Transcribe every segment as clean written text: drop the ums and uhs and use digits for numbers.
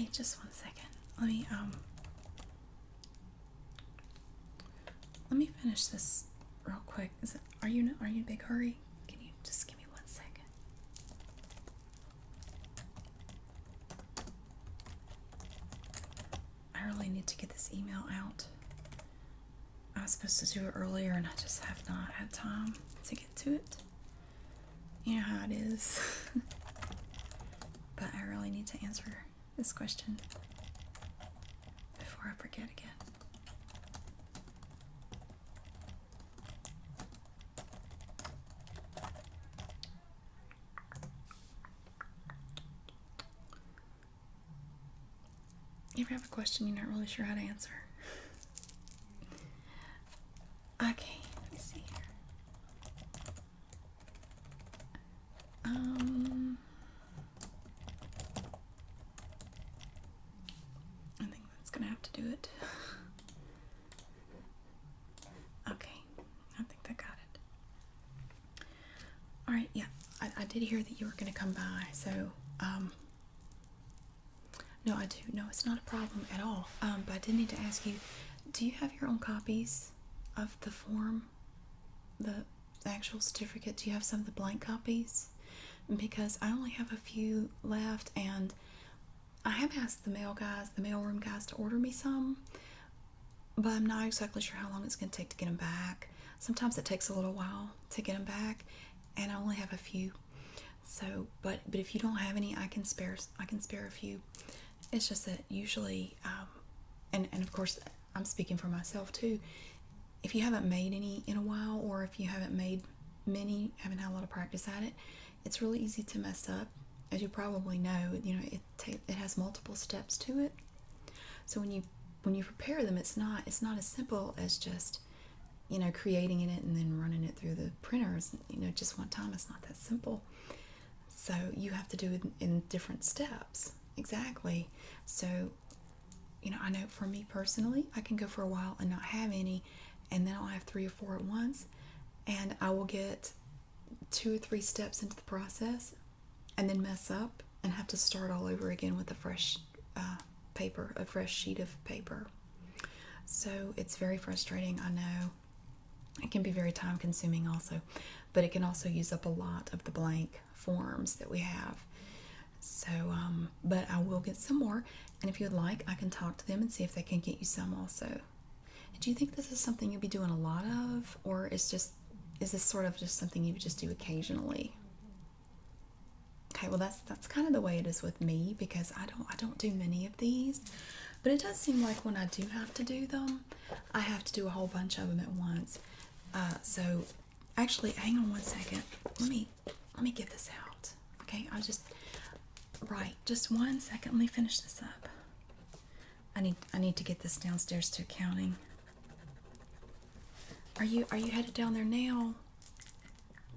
Hey, just one second. Let me finish this real quick. Are you in a big hurry? Can you just give me 1 second? I really need to get this email out. I was supposed to do it earlier and I just have not had time to get to it. You know how it is. But I really need to answer this question before I forget again. You ever have a question you're not really sure how to answer? Okay, let me see here. I think that's gonna have to do it. Okay, I think I got it. Alright, yeah, I did hear that you were gonna come by, so, no, I do. No, it's not a problem at all. But I did need to ask you, do you have your own copies of the form? The actual certificate? Do you have some of the blank copies? Because I only have a few left, and I have asked the mailroom guys to order me some, but I'm not exactly sure how long it's going to take to get them back. Sometimes it takes a little while to get them back, and I only have a few. So, but if you don't have any, I can spare a few. It's just that usually, and of course, I'm speaking for myself too. If you haven't made any in a while, or if you haven't made many, haven't had a lot of practice at it, it's really easy to mess up. As you probably know, it has multiple steps to it. So when you prepare them, it's not as simple as just creating it and then running it through the printers. Just one time. It's not that simple. So you have to do it in different steps. Exactly. So, I know for me personally, I can go for a while and not have any, and then I'll have 3 or 4 at once, and I will get 2 or 3 steps into the process and then mess up and have to start all over again with a fresh a fresh sheet of paper. So it's very frustrating, I know. It can be very time consuming also, but it can also use up a lot of the blank forms that we have. So, but I will get some more, and if you would like, I can talk to them and see if they can get you some also. Do you think this is something you'll be doing a lot of, or is this sort of just something you would just do occasionally? Okay, well that's kind of the way it is with me, because I don't do many of these, but it does seem like when I do have to do them, I have to do a whole bunch of them at once. So actually, hang on 1 second. Let me get this out. Okay, just 1 second. Let me finish this up. I need to get this downstairs to accounting. Are you headed down there now?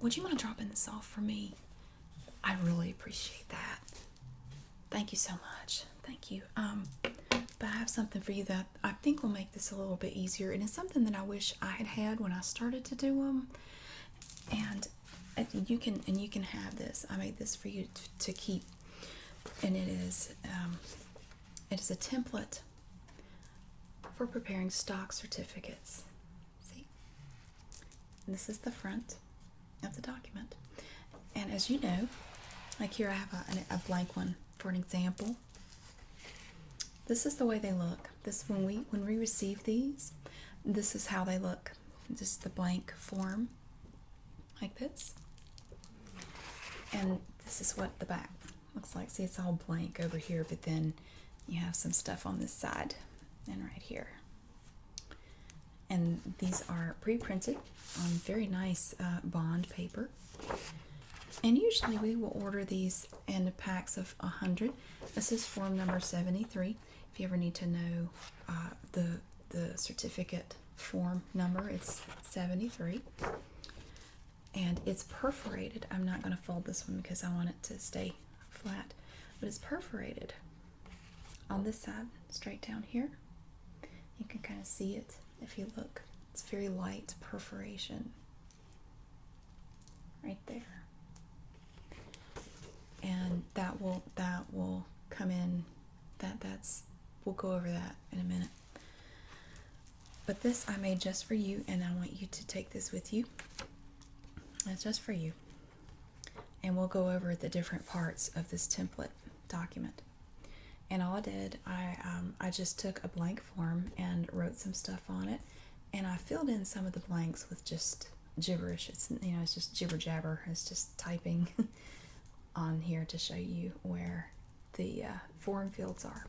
Would you mind dropping this off for me? I really appreciate that. Thank you so much. Thank you. But I have something for you that I think will make this a little bit easier, and it's something that I wish I had when I started to do them. And you can have this. I made this for you to keep, and it is a template for preparing stock certificates. See, and this is the front of the document, and as you know, like here I have a blank one for an example. This is the way they look. When we receive these, this is how they look. This is the blank form, like this, and this is what the back looks like. See, it's all blank over here, but then you have some stuff on this side and right here. And these are pre-printed on very nice bond paper. And usually we will order these in packs of 100. This is form number 73. If you ever need to know the certificate form number, it's 73. And it's perforated. I'm not going to fold this one because I want it to stay flat, but it's perforated on this side, straight down here. You can kind of see it if you look. It's very light perforation right there, and that will come in We'll go over that in a minute. But this I made just for you, and I want you to take this with you. It's just for you. And we'll go over the different parts of this template document. And all I did, I just took a blank form and wrote some stuff on it, and I filled in some of the blanks with just gibberish. It's it's just jibber jabber. It's just typing on here to show you where the form fields are.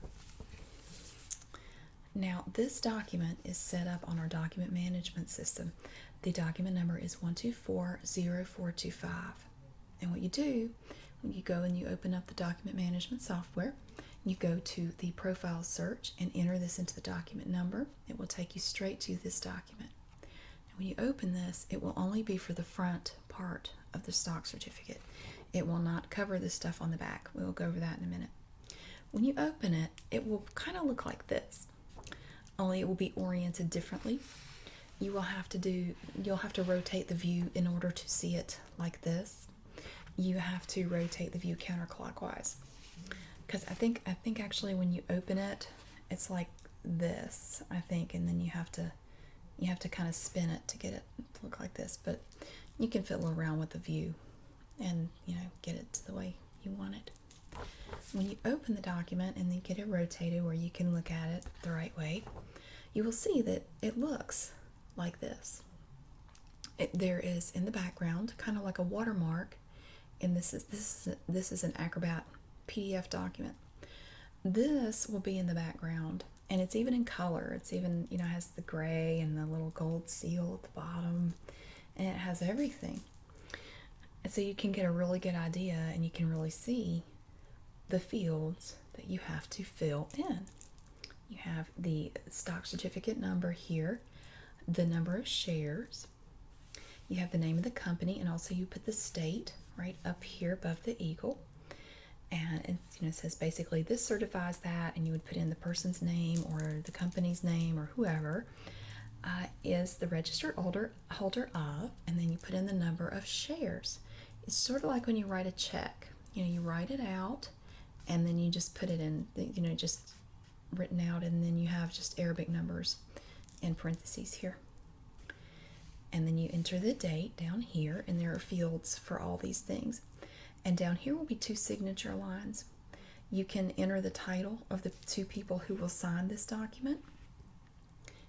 Now, this document is set up on our document management system. The document number is 1240425. And what you do, when you go and you open up the document management software, you go to the profile search and enter this into the document number. It will take you straight to this document. And when you open this, it will only be for the front part of the stock certificate. It will not cover the stuff on the back. We'll go over that in a minute. When you open it, it will kind of look like this, only it will be oriented differently. You'll have to rotate the view in order to see it like this. You have to rotate the view counterclockwise, because I think actually when you open it, it's like this, I think, and then you have to kind of spin it to get it to look like this. But you can fiddle around with the view and get it to the way you want it. When you open the document and then get it rotated where you can look at it the right way, you will see that it looks like this. There is in the background kind of like a watermark, and this is an Acrobat PDF document. This will be in the background, and it's even in color. It's even has the gray and the little gold seal at the bottom, and it has everything. And so you can get a really good idea, and you can really see the fields that you have to fill in. You have the stock certificate number here, the number of shares, you have the name of the company, and also you put the state right up here above the eagle. And it says basically this certifies that, and you would put in the person's name or the company's name or whoever is the registered holder of, and then you put in the number of shares. It's sort of like when you write a check. You write it out, and then you just put it in, just written out, and then you have just Arabic numbers in parentheses here. And then you enter the date down here, and there are fields for all these things. And down here will be two signature lines. You can enter the title of the two people who will sign this document.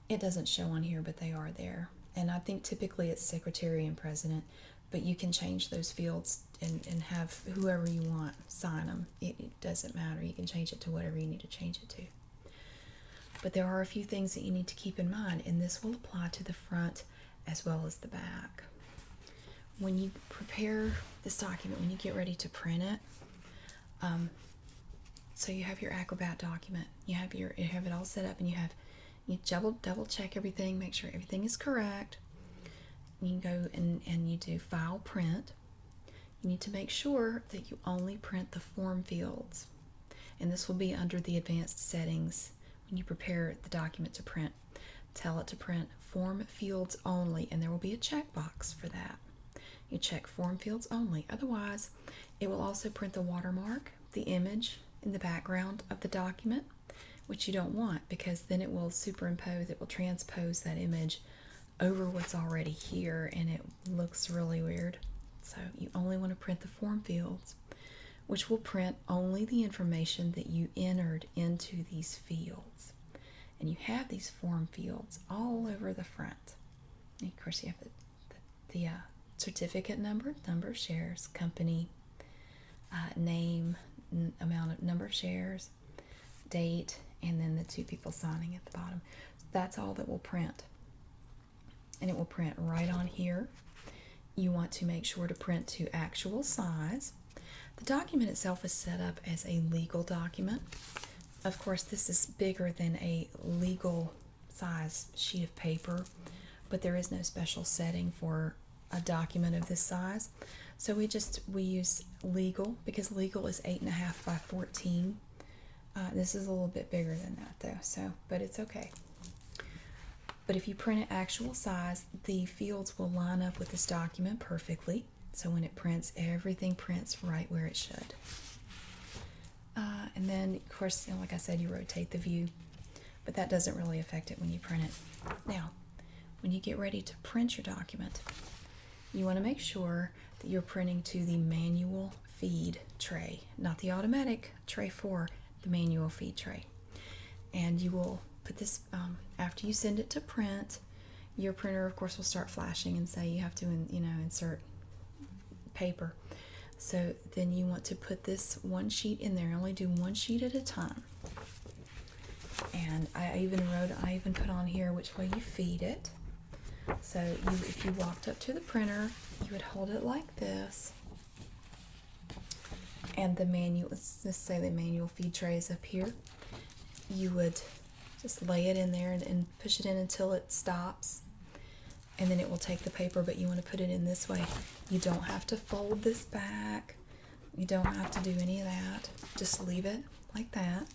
It doesn't show on here, but they are there. And I think typically it's secretary and president, but you can change those fields and have whoever you want sign them. It doesn't matter. You can change it to whatever you need to change it to. But there are a few things that you need to keep in mind, and this will apply to the front as well as the back. When you prepare this document, when you get ready to print it, so you have your Acrobat document, you have it all set up, and you double check everything, make sure everything is correct. You go and you do file print. You need to make sure that you only print the form fields, and this will be under the advanced settings. When you prepare the document to print, tell it to print form fields only, and there will be a checkbox for that. You check form fields only. Otherwise, it will also print the watermark, the image in the background of the document, which you don't want, because then it will transpose that image over what's already here, and it looks really weird. So you only want to print the form fields, which will print only the information that you entered into these fields. And you have these form fields all over the front. And of course, you have the certificate number of shares, company, name, number of shares, date, and then the two people signing at the bottom. That's all that will print. And it will print right on here. You want to make sure to print to actual size. The document itself is set up as a legal document. Of course, this is bigger than a legal size sheet of paper, but there is no special setting for a document of this size. So we use legal, because legal is 8.5 by 14. This is a little bit bigger than that though, but it's okay. But if you print it actual size, the fields will line up with this document perfectly. So when it prints, everything prints right where it should. And then, of course, like I said, you rotate the view, but that doesn't really affect it when you print it. Now, when you get ready to print your document, you want to make sure that you're printing to the manual feed tray, not the automatic tray 4, the manual feed tray. And you will put this, after you send it to print, your printer, of course, will start flashing and say you have to, insert paper. So then you want to put this one sheet in there. Only do one sheet at a time. And I even put on here which way you feed it. So if you walked up to the printer, you would hold it like this. And the manual, let's just say the manual feed tray is up here. You would just lay it in there and push it in until it stops. And then it will take the paper, but you want to put it in this way. You don't have to fold this back. You don't have to do any of that. Just leave it like that,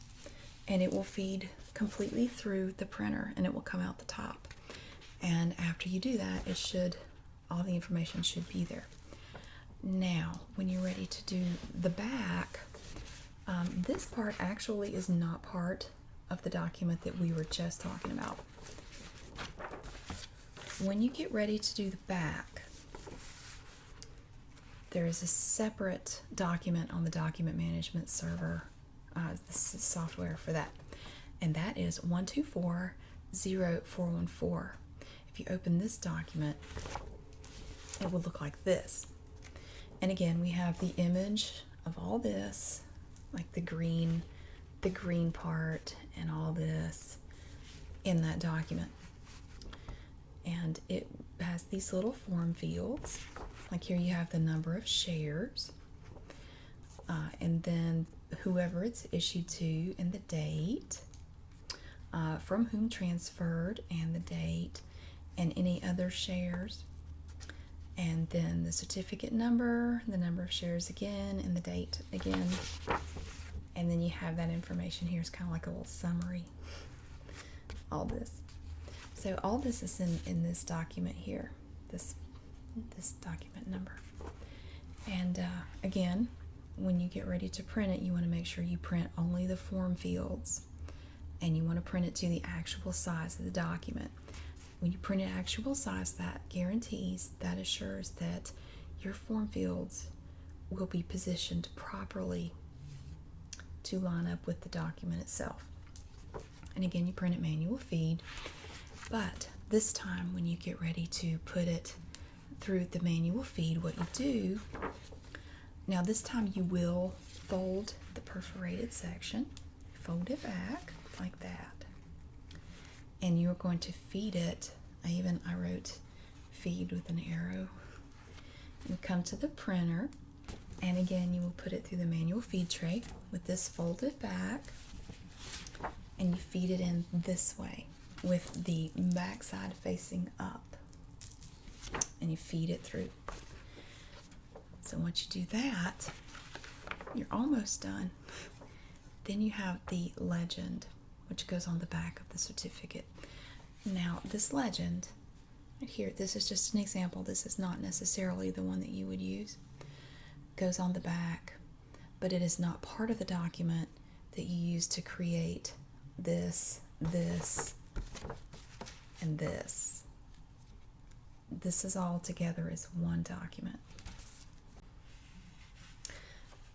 and it will feed completely through the printer, and it will come out the top. And after you do that, all the information should be there. Now, when you're ready to do the back, this part actually is not part of the document that we were just talking about. When you get ready to do the back, there is a separate document on the document management server, this is software for that, and that is 124.0414. If you open this document, it will look like this. And again, we have the image of all this, like the green part and all this in that document. And it has these little form fields. Like here you have the number of shares, and then whoever it's issued to and the date, from whom transferred and the date, and any other shares, and then the certificate number, the number of shares again, and the date again. And then you have that information here. It's kind of like a little summary, all this. So all this is in this document here, this document number. And again, when you get ready to print it, you want to make sure you print only the form fields, and you want to print it to the actual size of the document. When you print it actual size, that guarantees, that assures that your form fields will be positioned properly to line up with the document itself. And again, you print it manual feed. But this time, when you get ready to put it through the manual feed, what you do, now this time you will fold the perforated section, fold it back like that, and you're going to feed it. I wrote feed with an arrow. You come to the printer, and again, you will put it through the manual feed tray with this folded back, and you feed it in this way, with the back side facing up, and you feed it through. So once you do that, you're almost done. Then you have the legend, which goes on the back of the certificate. Now this legend here, this is just an example, this is not necessarily the one that you would use, goes on the back, but it is not part of the document that you use to create this, and this. This is all together as one document.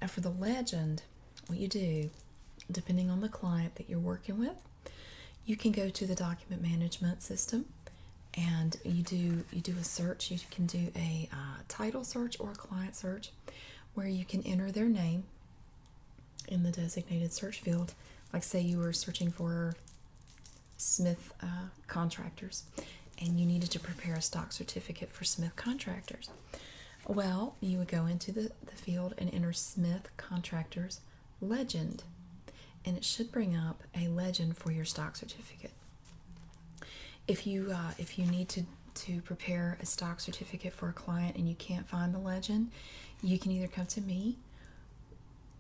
Now for the legend, what you do, depending on the client that you're working with, you can go to the document management system, and you do a search. You can do a title search or a client search, where you can enter their name in the designated search field. Like say you were searching for Smith Contractors, and you needed to prepare a stock certificate for Smith Contractors. Well, you would go into the field and enter Smith Contractors Legend, and it should bring up a legend for your stock certificate. If you need to prepare a stock certificate for a client and you can't find the legend, you can either come to me,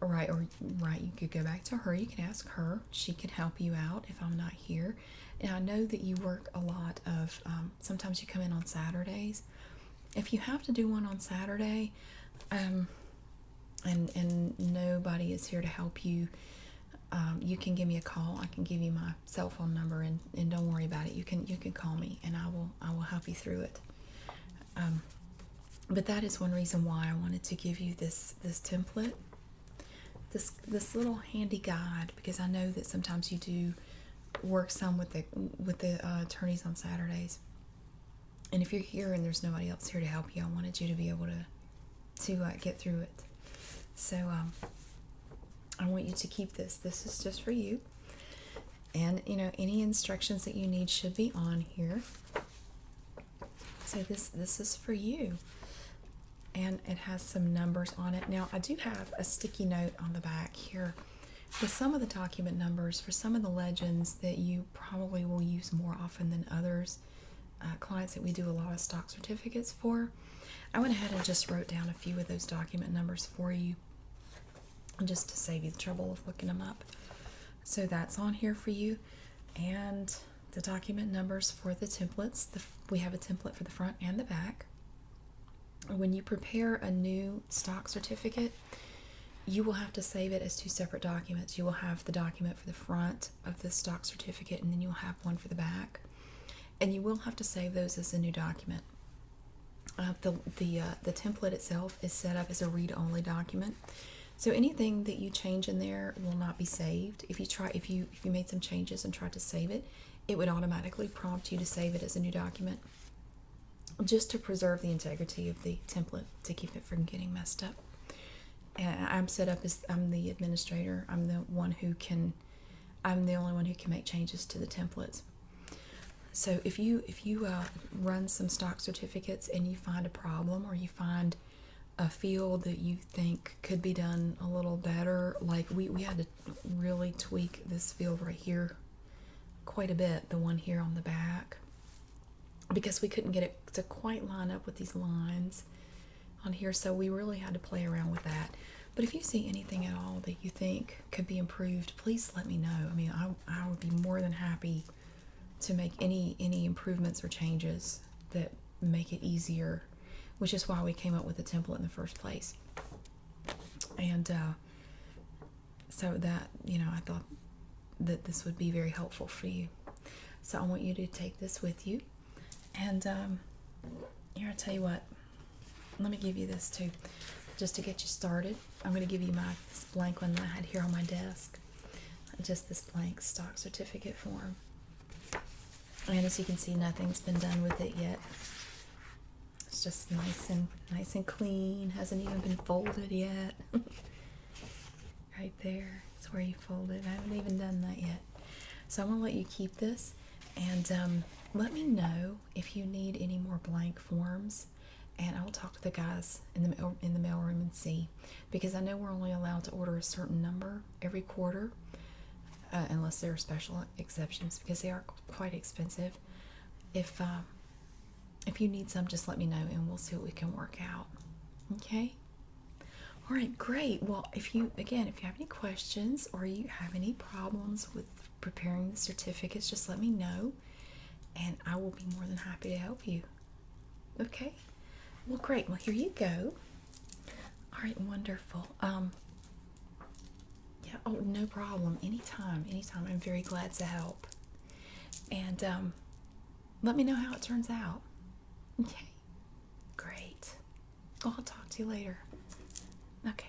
you could go back to her. You can ask her. She can help you out if I'm not here. And I know that you work a lot of, sometimes you come in on Saturdays. If you have to do one on Saturday, and nobody is here to help you. You can give me a call. I can give you my cell phone number, and don't worry about it. You can call me, and I will help you through it. But that is one reason why I wanted to give you this template, this little handy guide, because I know that sometimes you do work some with the attorneys on Saturdays, and if you're here and there's nobody else here to help you, I wanted you to be able to get through it. So I want you to keep this. This is just for you, and any instructions that you need should be on here. So this is for you. And it has some numbers on it. Now, I do have a sticky note on the back here with some of the document numbers for some of the legends that you probably will use more often than others. Clients that we do a lot of stock certificates for. I went ahead and just wrote down a few of those document numbers for you, just to save you the trouble of looking them up. So that's on here for you. And the document numbers for the templates. We have a template for the front and the back. When you prepare a new stock certificate, you will have to save it as two separate documents. You will have the document for the front of the stock certificate, and then you'll have one for the back. And you will have to save those as a new document. The template itself is set up as a read-only document, so anything that you change in there will not be saved. If you made some changes and tried to save it, it would automatically prompt you to save it as a new document, just to preserve the integrity of the template, to keep it from getting messed up. And I'm set up as I'm the administrator. I'm the only one who can make changes to the templates. So if you run some stock certificates and you find a problem, or you find a field that you think could be done a little better, like we had to really tweak this field right here quite a bit, the one here on the back, because we couldn't get it to quite line up with these lines on here, so we really had to play around with that. But if you see anything at all that you think could be improved, please let me know. I mean, I would be more than happy to make any improvements or changes that make it easier, which is why we came up with the template in the first place. And so that, I thought that this would be very helpful for you. So I want you to take this with you. And here, I'll tell you what, let me give you this too, just to get you started. I'm going to give you this blank one that I had here on my desk, just this blank stock certificate form. And as you can see, nothing's been done with it yet. It's just nice and clean, hasn't even been folded yet. Right there, it's where you fold it. I haven't even done that yet. So I'm going to let you keep this, and let me know if you need any more blank forms, and I'll talk to the guys in the mailroom and see, because I know we're only allowed to order a certain number every quarter, unless there are special exceptions, because they are quite expensive. If you need some, just let me know, and we'll see what we can work out. Okay? All right, great. Well, if you have any questions or you have any problems with preparing the certificates, just let me know, and I will be more than happy to help you. Okay? Well, great. Well, here you go. All right, wonderful. Yeah, oh, no problem. Anytime. I'm very glad to help. And let me know how it turns out. Okay? Great. Well, I'll talk to you later. Okay.